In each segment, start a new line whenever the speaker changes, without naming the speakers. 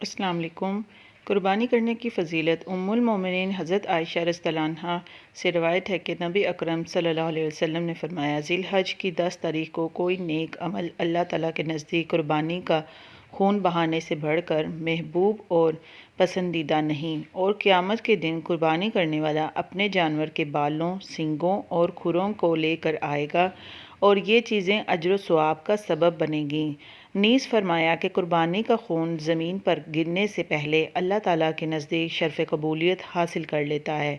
السلام علیکم۔ قربانی کرنے کی فضیلت ام المومنین حضرت عائشہ رضی اللہ عنہا سے روایت ہے کہ نبی اکرم صلی اللہ علیہ وسلم نے فرمایا، ذی الحج کی 10 تاریخ کو کوئی نیک عمل اللہ تعالیٰ کے نزدیک قربانی کا خون بہانے سے بڑھ کر محبوب اور پسندیدہ نہیں، اور قیامت کے دن قربانی کرنے والا اپنے جانور کے بالوں، سینگوں اور کھروں کو لے کر آئے گا اور یہ چیزیں اجر و ثواب کا سبب بنیں گی۔ نیز فرمایا کہ قربانی کا خون زمین پر گرنے سے پہلے اللہ تعالیٰ کے نزدیک شرف قبولیت حاصل کر لیتا ہے،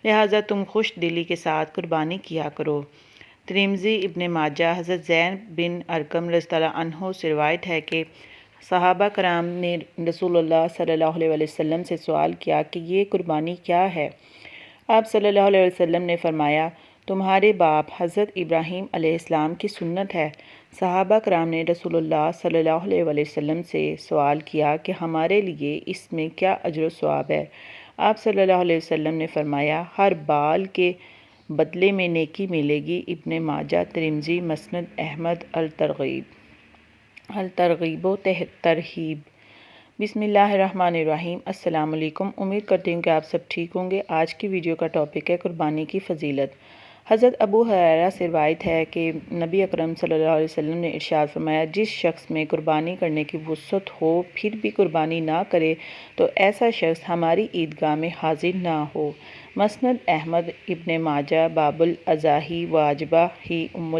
لہٰذا تم خوش دلی کے ساتھ قربانی کیا کرو۔ ترمذی، ابن ماجہ۔ حضرت زید بن ارقم رضی اللہ عنہ سے روایت ہے کہ صحابہ کرام نے رسول اللہ صلی اللہ علیہ وسلم سے سوال کیا کہ یہ قربانی کیا ہے؟ آپ صلی اللہ علیہ وسلم نے فرمایا، تمہارے باپ حضرت ابراہیم علیہ السلام کی سنت ہے۔ صحابہ کرام نے رسول اللہ صلی اللہ علیہ وسلم سے سوال کیا کہ ہمارے لیے اس میں کیا اجر و ثواب ہے؟ آپ صلی اللہ علیہ وسلم نے فرمایا، ہر بال کے بدلے میں نیکی ملے گی۔ ابن ماجہ، ترمذی، مسند احمد۔ الترغیب و ترہیب۔ بسم اللہ الرحمن الرحیم۔ السلام علیکم، امید کرتی ہوں کہ آپ سب ٹھیک ہوں گے۔ آج کی ویڈیو کا ٹاپک ہے قربانی کی فضیلت۔ حضرت ابو ہریرہ سے روایت ہے کہ نبی اکرم صلی اللہ علیہ وسلم نے ارشاد فرمایا، جس شخص میں قربانی کرنے کی وسعت ہو پھر بھی قربانی نہ کرے تو ایسا شخص ہماری عیدگاہ میں حاضر نہ ہو۔ مسند احمد۔ ابن ماجہ، باب الاضاحی واجبہ ہی ام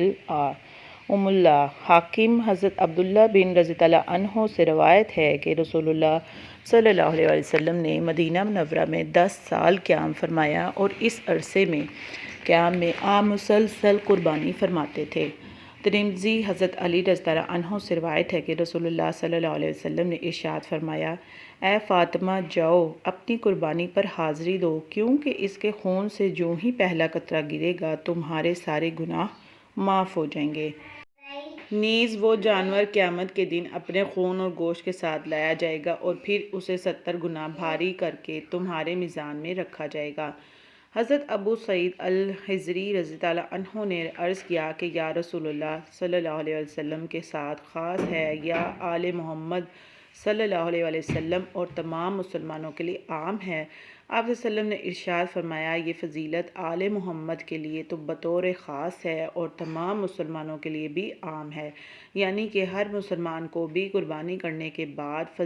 اللہ۔ حاکم۔ حضرت عبداللہ بن رضی اللہ عنہ سے روایت ہے کہ رسول اللہ صلی اللہ علیہ وسلم نے مدینہ منورہ میں 10 سال قیام فرمایا اور اس عرصے میں قیام میں آپ مسلسل قربانی فرماتے تھے۔ ترمذی۔ حضرت علی رضی اللہ عنہ سے روایت ہے کہ رسول اللہ صلی اللہ علیہ وسلم نے ارشاد فرمایا، اے فاطمہ، جاؤ اپنی قربانی پر حاضری دو، کیونکہ اس کے خون سے جو ہی پہلا قطرہ گرے گا تمہارے سارے گناہ معاف ہو جائیں گے۔ نیز وہ جانور قیامت کے دن اپنے خون اور گوشت کے ساتھ لایا جائے گا اور پھر اسے 70 گنا بھاری کر کے تمہارے میزان میں رکھا جائے گا۔ حضرت ابو سعید الخدری رضی اللہ عنہ نے عرض کیا کہ یا رسول اللہ صلی اللہ علیہ وسلم کے ساتھ خاص ہے یا آل محمد صلی اللہ علیہ وسلم اور تمام مسلمانوں کے لیے عام ہے؟ آپ صلی اللہ علیہ وسلم نے ارشاد فرمایا، یہ فضیلت آل محمد کے لیے تو بطور خاص ہے اور تمام مسلمانوں کے لیے بھی عام ہے، یعنی کہ ہر مسلمان کو بھی قربانی کرنے کے بعد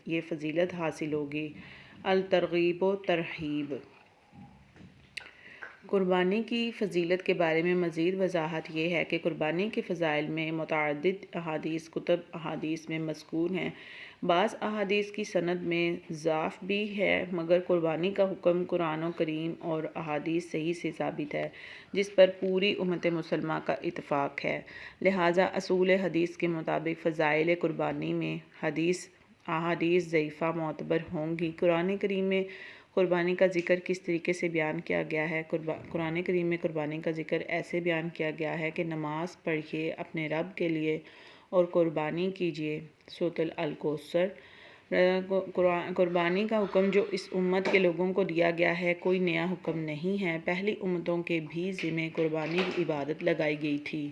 یہ فضیلت حاصل ہوگی۔ الترغیب و ترہیب۔ قربانی کی فضیلت کے بارے میں مزید وضاحت یہ ہے کہ قربانی کے فضائل میں متعدد احادیث احادیث میں مذکور ہیں۔ بعض احادیث کی سند میں ضعف بھی ہے، مگر قربانی کا حکم قرآن کریم اور احادیث صحیح سے ثابت ہے، جس پر پوری امت مسلمہ کا اتفاق ہے۔ لہٰذا اصول حدیث کے مطابق فضائل قربانی میں احادیث ضعیفہ معتبر ہوں گی۔ قرآن کریم میں قربانی کا ذکر کس طریقے سے بیان کیا گیا ہے؟ قرآن کریم میں قربانی کا ذکر ایسے بیان کیا گیا ہے کہ نماز پڑھیے اپنے رب کے لیے اور قربانی کیجیے۔ سورۃ الکوثر۔ قربانی کا حکم جو اس امت کے لوگوں کو دیا گیا ہے کوئی نیا حکم نہیں ہے، پہلی امتوں کے بھی ذمہ قربانی کی عبادت لگائی گئی تھی۔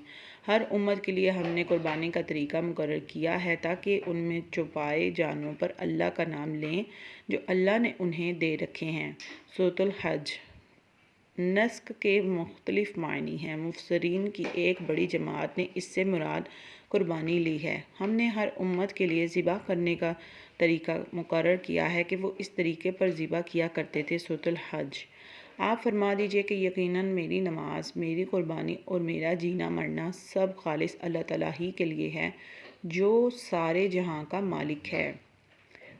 ہر امت کے لیے ہم نے قربانی کا طریقہ مقرر کیا ہے تاکہ ان میں چوپائے جانوروں پر اللہ کا نام لیں جو اللہ نے انہیں دے رکھے ہیں۔ سورۃ الحج۔ نسک کے مختلف معنی ہیں۔ مفسرین کی ایک بڑی جماعت نے اس سے مراد قربانی لی ہے۔ ہم نے ہر امت کے لیے ذبح کرنے کا طریقہ مقرر کیا ہے کہ وہ اس طریقے پر ذبح کیا کرتے تھے۔ سورۃ الحج۔ آپ فرما دیجئے کہ یقیناً میری نماز، میری قربانی اور میرا جینا مرنا سب خالص اللہ تعالیٰ ہی کے لیے ہے جو سارے جہاں کا مالک ہے۔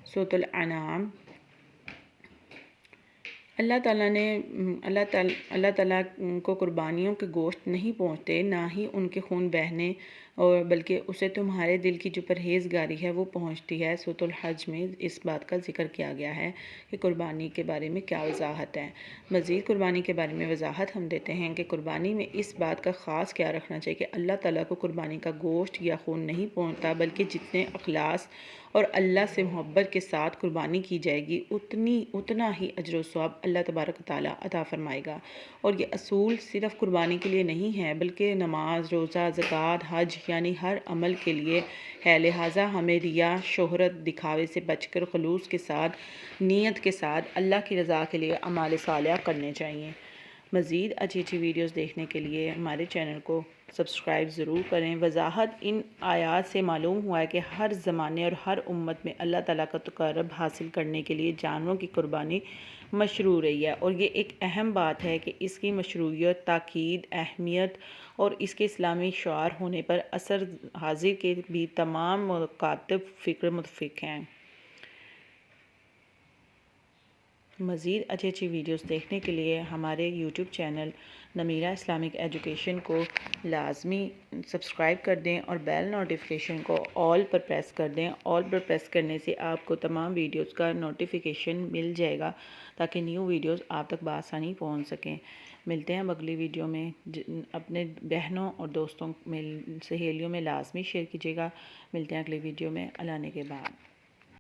سورۃ الانعام۔ اللہ تعالیٰ کو قربانیوں کے گوشت نہیں پہنچتے، نہ ہی ان کے خون بہنے، اور بلکہ اسے تمہارے دل کی جو پرہیزگاری ہے وہ پہنچتی ہے۔ سورۃ الحج میں اس بات کا ذکر کیا گیا ہے کہ قربانی کے بارے میں کیا وضاحت ہے۔ مزید قربانی کے بارے میں وضاحت ہم دیتے ہیں کہ قربانی میں اس بات کا خاص خیال رکھنا چاہیے کہ اللہ تعالیٰ کو قربانی کا گوشت یا خون نہیں پہنچتا، بلکہ جتنے اخلاص اور اللہ سے محبت کے ساتھ قربانی کی جائے گی اتنا ہی اجر و ثواب اللہ تبارک و تعالیٰ عطا فرمائے گا۔ اور یہ اصول صرف قربانی کے لیے نہیں ہے، بلکہ نماز، روزہ، زکوٰۃ، حج، یعنی ہر عمل کے لیے ہے، لہٰذا ہمیں ریا، شہرت، دکھاوے سے بچ کر خلوص کے ساتھ، نیت کے ساتھ اللہ کی رضا کے لیے اعمال صالحہ کرنے چاہیے۔ مزید اچھی اچھی ویڈیوز دیکھنے کے لیے ہمارے چینل کو سبسکرائب ضرور کریں۔ وضاحت: ان آیات سے معلوم ہوا ہے کہ ہر زمانے اور ہر امت میں اللہ تعالیٰ کا تقرب حاصل کرنے کے لیے جانوروں کی قربانی مشروع رہی ہے، اور یہ ایک اہم بات ہے کہ اس کی مشروعیت، تاکید، اہمیت اور اس کے اسلامی شعار ہونے پر عصر حاضر کے بھی تمام مکاتب فکر متفق ہیں۔ مزید اچھی اچھی ویڈیوز دیکھنے کے لیے ہمارے YouTube channel Nimra Islamic education کو لازمی سبسکرائب کر دیں اور بیل نوٹیفیکیشن کو آل پر پریس کر دیں۔ آل پر پریس کرنے سے آپ کو تمام ویڈیوز کا نوٹیفیکیشن مل جائے گا تاکہ نیو ویڈیوز آپ تک بآسانی پہنچ سکیں۔ ملتے ہیں اگلی ویڈیو میں۔ اپنے بہنوں اور دوستوں میں، سہیلیوں میں لازمی شیئر کیجیے گا۔ ملتے ہیں اگلی ویڈیو میں، اللہ نے کے بعد۔